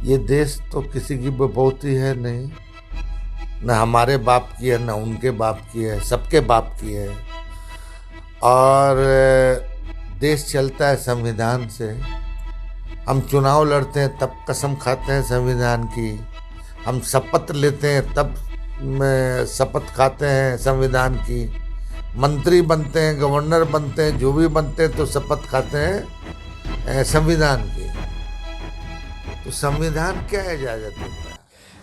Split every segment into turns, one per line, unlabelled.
ये देश तो किसी की बपौती है नहीं, न हमारे बाप की है, न उनके बाप की है, सबके बाप की है। और देश चलता है संविधान से। हम चुनाव लड़ते हैं तब कसम खाते हैं संविधान की, हम शपथ लेते हैं तब शपथ खाते हैं संविधान की, मंत्री बनते हैं, गवर्नर बनते हैं, जो भी बनते हैं तो शपथ खाते हैं संविधान की। तो संविधान क्या इजाजत देता है?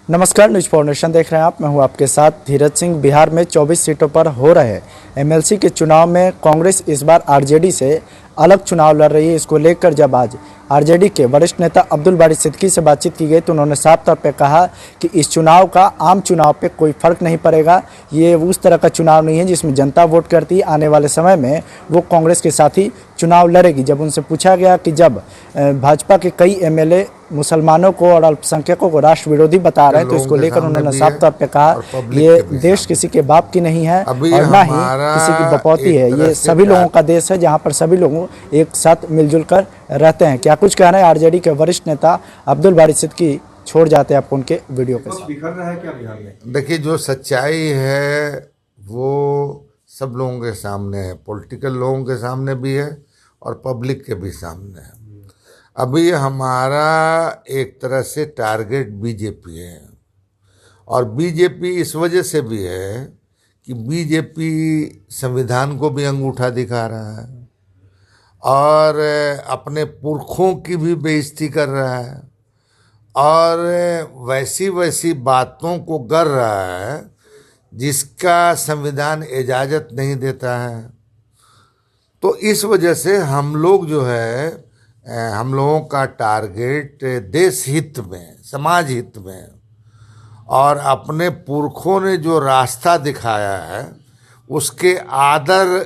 नमस्कार, न्यूज फाउंडेशन देख रहे हैं आप। मैं हूं आपके साथ धीरज सिंह। बिहार में 24 सीटों पर हो रहे एमएलसी के चुनाव में कांग्रेस इस बार आरजेडी से अलग चुनाव लड़ रही है। इसको लेकर जब आज आरजेडी के वरिष्ठ नेता अब्दुल बारी सिद्दीकी से बातचीत की गई तो उन्होंने साफ तौर पे कहा कि इस चुनाव का आम चुनाव पे कोई फर्क नहीं पड़ेगा। ये उस तरह का चुनाव नहीं है जिसमें जनता वोट करती है। आने वाले समय में वो कांग्रेस के साथ ही चुनाव लड़ेगी। जब उनसे पूछा गया कि जब भाजपा के कई एमएलए मुसलमानों को और अल्पसंख्यकों को राष्ट्र विरोधी बता रहे हैं तो इसको लेकर उन्होंने साफ तौर पे कहा ये देश किसी के बाप की नहीं है और ना ही किसी की बपौती है। ये सभी लोगों का देश है जहाँ पर सभी लोग एक साथ मिलजुल कर रहते हैं। क्या कुछ कहना है आरजेडी के वरिष्ठ नेता अब्दुल बारी सिद्दीकी, छोड़ जाते हैं आपको उनके वीडियो के साथ।
बिखर रहा है क्या बिहार में?
देखिए, जो सच्चाई है वो सब लोगों के सामने है, पॉलिटिकल लोगों के सामने भी है और पब्लिक के भी सामने है। अभी हमारा एक तरह से टारगेट बीजेपी है, और बीजेपी इस वजह से भी है कि बीजेपी संविधान को भी अंगूठा दिखा रहा है और अपने पुरखों की भी बेइज्जती कर रहा है और वैसी वैसी बातों को कर रहा है जिसका संविधान इजाज़त नहीं देता है। तो इस वजह से हम लोग जो है, हम लोगों का टारगेट देश हित में, समाज हित में और अपने पुरखों ने जो रास्ता दिखाया है उसके आदर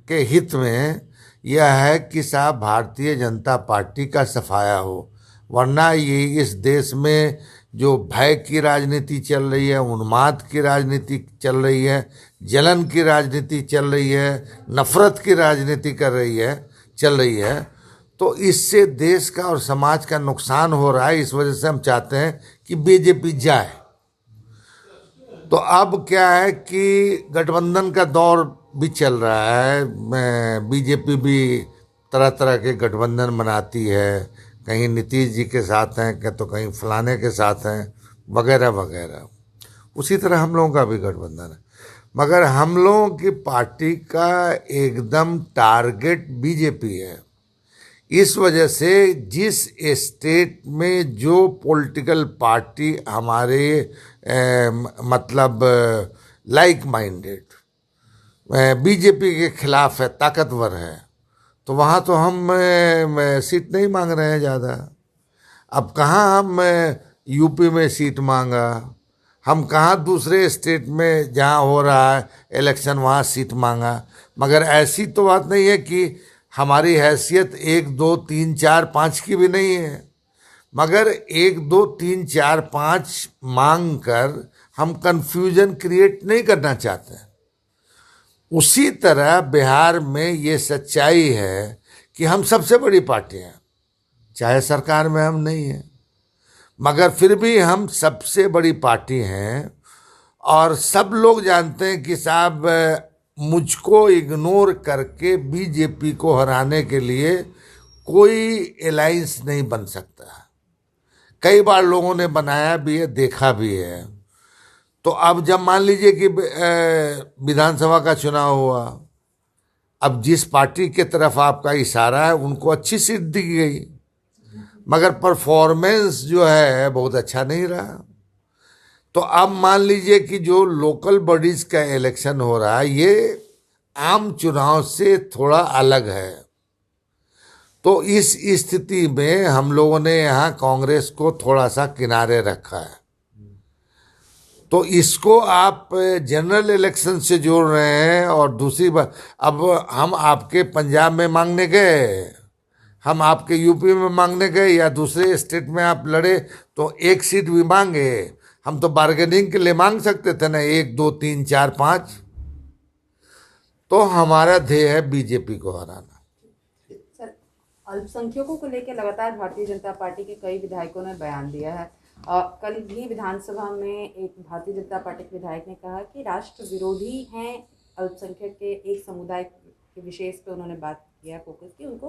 के हित में यह है कि साहब भारतीय जनता पार्टी का सफाया हो। वरना ये इस देश में जो भय की राजनीति चल रही है, उन्माद की राजनीति चल रही है, जलन की राजनीति चल रही है, नफरत की राजनीति चल रही है, तो इससे देश का और समाज का नुकसान हो रहा है। इस वजह से हम चाहते हैं कि बीजेपी जाए। तो अब क्या है कि गठबंधन का दौर भी चल रहा है, बीजेपी भी तरह तरह के गठबंधन बनाती है, कहीं नीतीश जी के साथ हैं तो कहीं फलाने के साथ हैं, वगैरह वगैरह। उसी तरह हम लोगों का भी गठबंधन है, मगर हम लोगों की पार्टी का एकदम टारगेट बीजेपी है। इस वजह से जिस स्टेट में जो पॉलिटिकल पार्टी हमारे मतलब लाइक माइंडेड बीजेपी के खिलाफ है, ताकतवर है, तो वहाँ तो हम सीट नहीं मांग रहे हैं ज़्यादा। अब कहाँ हम यूपी में सीट मांगा, हम कहाँ दूसरे स्टेट में जहाँ हो रहा है इलेक्शन वहाँ सीट मांगा। मगर ऐसी तो बात नहीं है कि हमारी हैसियत 1 2 3 4 5 की भी नहीं है, मगर 1 2 3 4 5 मांग कर हम कंफ्यूजन क्रिएट नहीं करना चाहते हैं। उसी तरह बिहार में ये सच्चाई है कि हम सबसे बड़ी पार्टी हैं, चाहे सरकार में हम नहीं हैं, मगर फिर भी हम सबसे बड़ी पार्टी हैं और सब लोग जानते हैं कि साहब मुझको इग्नोर करके बीजेपी को हराने के लिए कोई अलायंस नहीं बन सकता। कई बार लोगों ने बनाया भी है, देखा भी है। तो अब जब मान लीजिए कि विधानसभा का चुनाव हुआ, अब जिस पार्टी के तरफ आपका इशारा है उनको अच्छी सीट दी गई, मगर परफॉर्मेंस जो है बहुत अच्छा नहीं रहा। तो अब मान लीजिए कि जो लोकल बॉडीज का इलेक्शन हो रहा है ये आम चुनाव से थोड़ा अलग है। तो इस स्थिति में हम लोगों ने यहाँ कांग्रेस को थोड़ा सा किनारे रखा है। तो इसको आप जनरल इलेक्शन से जोड़ रहे हैं। और दूसरी बात, अब हम आपके पंजाब में मांगने गए, हम आपके यूपी में मांगने गए या दूसरे स्टेट में आप लड़े तो एक सीट भी मांगे, हम तो बार्गेनिंग के लिए मांग सकते थे ना, 1 2 3 4 5। तो हमारा ध्येय है बीजेपी को हराना।
अल्पसंख्यकों को लेकर लगातार भारतीय जनता पार्टी के कई विधायकों ने बयान दिया है। कल भी विधानसभा में एक भारतीय जनता पार्टी के विधायक ने कहा कि राष्ट्र विरोधी हैं अल्पसंख्यक के एक समुदाय के विशेष पे उन्होंने बात किया, फोकस की, उनको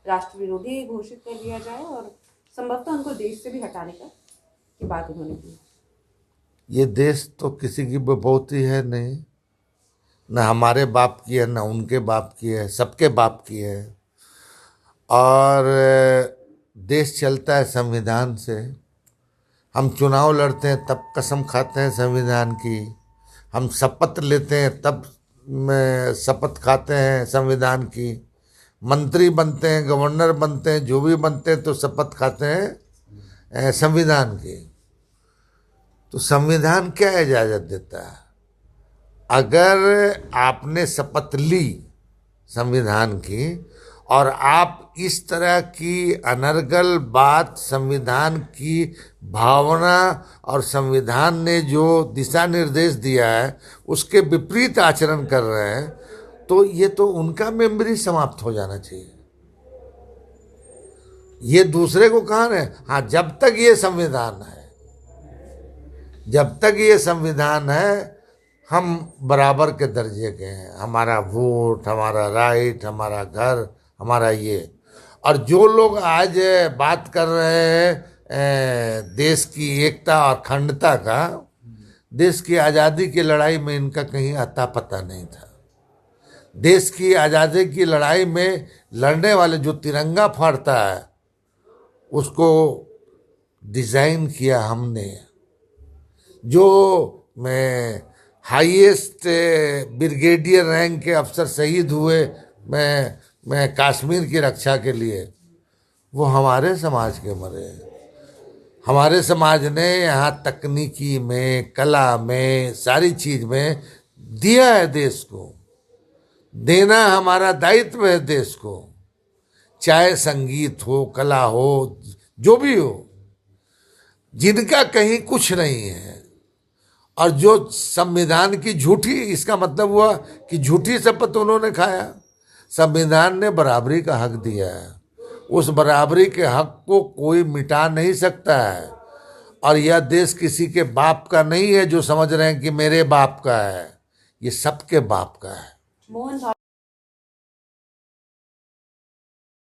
राष्ट्र विरोधी घोषित कर दिया जाए और संभवतः उनको देश से भी हटाने की बात उन्होंने की।
ये देश तो किसी की बपौती है नहीं, न हमारे बाप की है न उनके बाप की है, सबके बाप की है। और देश चलता है संविधान से। हम चुनाव लड़ते हैं तब कसम खाते हैं संविधान की, हम शपथ लेते हैं तब शपथ खाते हैं संविधान की, मंत्री बनते हैं, गवर्नर बनते हैं, जो भी बनते हैं तो शपथ खाते हैं संविधान की। तो संविधान क्या इजाज़त देता है? अगर आपने शपथ ली संविधान की और आप इस तरह की अनर्गल बात, संविधान की भावना और संविधान ने जो दिशा निर्देश दिया है उसके विपरीत आचरण कर रहे हैं, तो ये तो उनका मेमोरी समाप्त हो जाना चाहिए। ये दूसरे को कहाँ है? हाँ, जब तक ये संविधान है, जब तक ये संविधान है, हम बराबर के दर्जे के हैं। हमारा वोट, हमारा राइट, हमारा घर, हमारा ये। और जो लोग आज बात कर रहे हैं देश की एकता और अखंडता का, देश की आज़ादी की लड़ाई में इनका कहीं अता पता नहीं था। देश की आज़ादी की लड़ाई में लड़ने वाले जो तिरंगा फहरता है उसको डिज़ाइन किया हमने। जो मैं हाईएस्ट ब्रिगेडियर रैंक के अफसर शहीद हुए मैं कश्मीर की रक्षा के लिए, वो हमारे समाज के मरे। हमारे समाज ने यहाँ तकनीकी में, कला में, सारी चीज़ में दिया है देश को। देना हमारा दायित्व है देश को, चाहे संगीत हो, कला हो, जो भी हो। जिनका कहीं कुछ नहीं है और जो संविधान की झूठी, इसका मतलब हुआ कि झूठी शपथ उन्होंने खाया। संविधान ने बराबरी का हक दिया है, उस बराबरी के हक को कोई मिटा नहीं सकता है। और यह देश किसी के बाप का नहीं है जो समझ रहे हैं कि मेरे बाप का है, ये सबके बाप का है।
मोहन